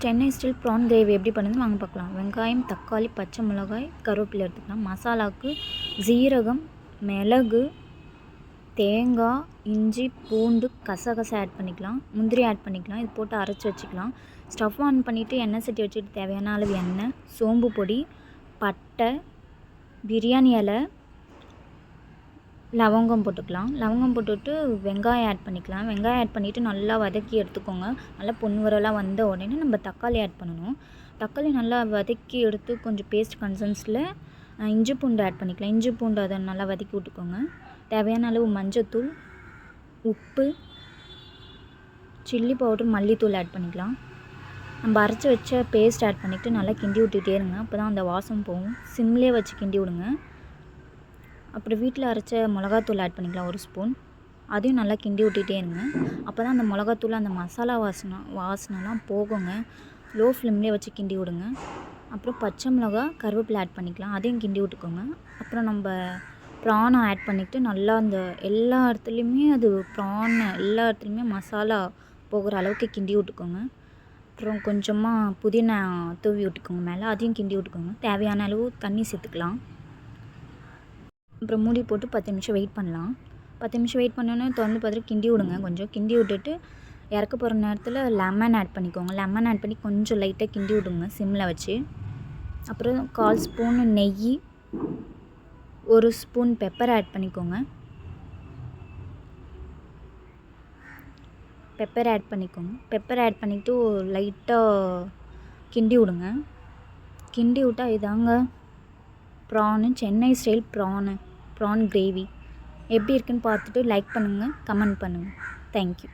Chennai style prawn gravy எப்படி பண்ணுறதுன்னு வாங்க பார்க்கலாம். வெங்காயம், தக்காளி, பச்சை மிளகாய், கருவேப்பிலை எடுத்துக்கலாம். மசாலாவுக்கு ஜீரகம், மிளகு, தேங்காய், இஞ்சி, பூண்டு, கசகசா ஆட் பண்ணிக்கலாம். முந்திரி ஆட் பண்ணிக்கலாம். இது போட்டு அரைச்சி வச்சுக்கலாம். ஸ்டவ் ஆன் பண்ணிவிட்டு எண்ணெய் சட்டி வச்சுட்டு தேவையான அளவு எண்ணெய், சோம்பு பொடி, பட்டை, பிரியாணி இலை, லவங்கம் போட்டுக்கலாம். லவங்கம் போட்டுவிட்டு வெங்காயம் ஆட் பண்ணிக்கலாம். வெங்காயம் ஆட் பண்ணிவிட்டு நல்லா வதக்கி எடுத்துக்கோங்க. நல்லா பொன்னிறமாக வந்த உடனே நம்ம தக்காளி ஆட் பண்ணணும். தக்காளி நல்லா வதக்கி எடுத்து கொஞ்சம் பேஸ்ட் கன்சன்ஸில் இஞ்சி பூண்டு ஆட் பண்ணிக்கலாம். இஞ்சி பூண்டு அதை நல்லா வதக்கி விட்டுக்கோங்க. தேவையான அளவு மஞ்சத்தூள், உப்பு, சில்லி பவுடர், மல்லித்தூள் ஆட் பண்ணிக்கலாம். நம்ம அரைச்சி வச்ச பேஸ்ட் ஆட் பண்ணிவிட்டு நல்லா கிண்டி விட்டுட்டே இருங்க. அப்போ தான் அந்த வாசம் போகும். சிம்லேயே வச்சு கிண்டி விடுங்க. அப்புறம் வீட்டில் அரைச்ச மிளகாத்தூள் ஆட் பண்ணிக்கலாம் 1 ஸ்பூன். அதையும் நல்லா கிண்டி விட்டுட்டே இருங்க. அப்போ தான் அந்த மிளகாத்தூள் அந்த மசாலா வாசனைலாம் போகுங்க. லோ ஃப்ளேம்லேயே வச்சு கிண்டி விடுங்க. அப்புறம் பச்சை மிளகா, கருவேப்பிலை ஆட் பண்ணிக்கலாம். அதையும் கிண்டி விட்டுக்கோங்க. அப்புறம் நம்ம ப்ரானை ஆட் பண்ணிவிட்டு நல்லா அந்த எல்லா இடத்துலையுமே எல்லா இடத்துலையுமே மசாலா போகிற அளவுக்கு கிண்டி விட்டுக்கோங்க. அப்புறம் கொஞ்சமாக புதினா தூவி விட்டுக்கோங்க மேலே. அதையும் கிண்டி விட்டுக்கோங்க. தேவையான அளவு தண்ணி சேர்த்துக்கலாம். அப்புறம் மூடி போட்டு 10 நிமிஷம் வெயிட் பண்ணலாம். 10 நிமிஷம் வெயிட் பண்ணோன்னே திறந்து பார்த்துட்டு கிண்டி விடுங்க. கொஞ்சம் கிண்டி விட்டுட்டு இறக்க போகிற நேரத்தில் லெமன் ஆட் பண்ணிக்கோங்க. லெமன் ஆட் பண்ணி கொஞ்சம் லைட்டாக கிண்டி விடுங்க சிம்மில் வச்சு. அப்புறம் 1/4 ஸ்பூன் நெய், 1 ஸ்பூன் பெப்பர் ஆட் பண்ணிக்கோங்க. பெப்பர் ஆட் பண்ணிவிட்டு லைட்டாக கிண்டி விடுங்க. கிண்டி விட்டால் இதாங்க சென்னை ஸ்டைல் ப்ரான் கிரேவி எப்படி இருக்குன்னு பார்த்துட்டு லைக் பண்ணுங்கள், கமெண்ட் பண்ணுங்கள். தேங்க்யூ.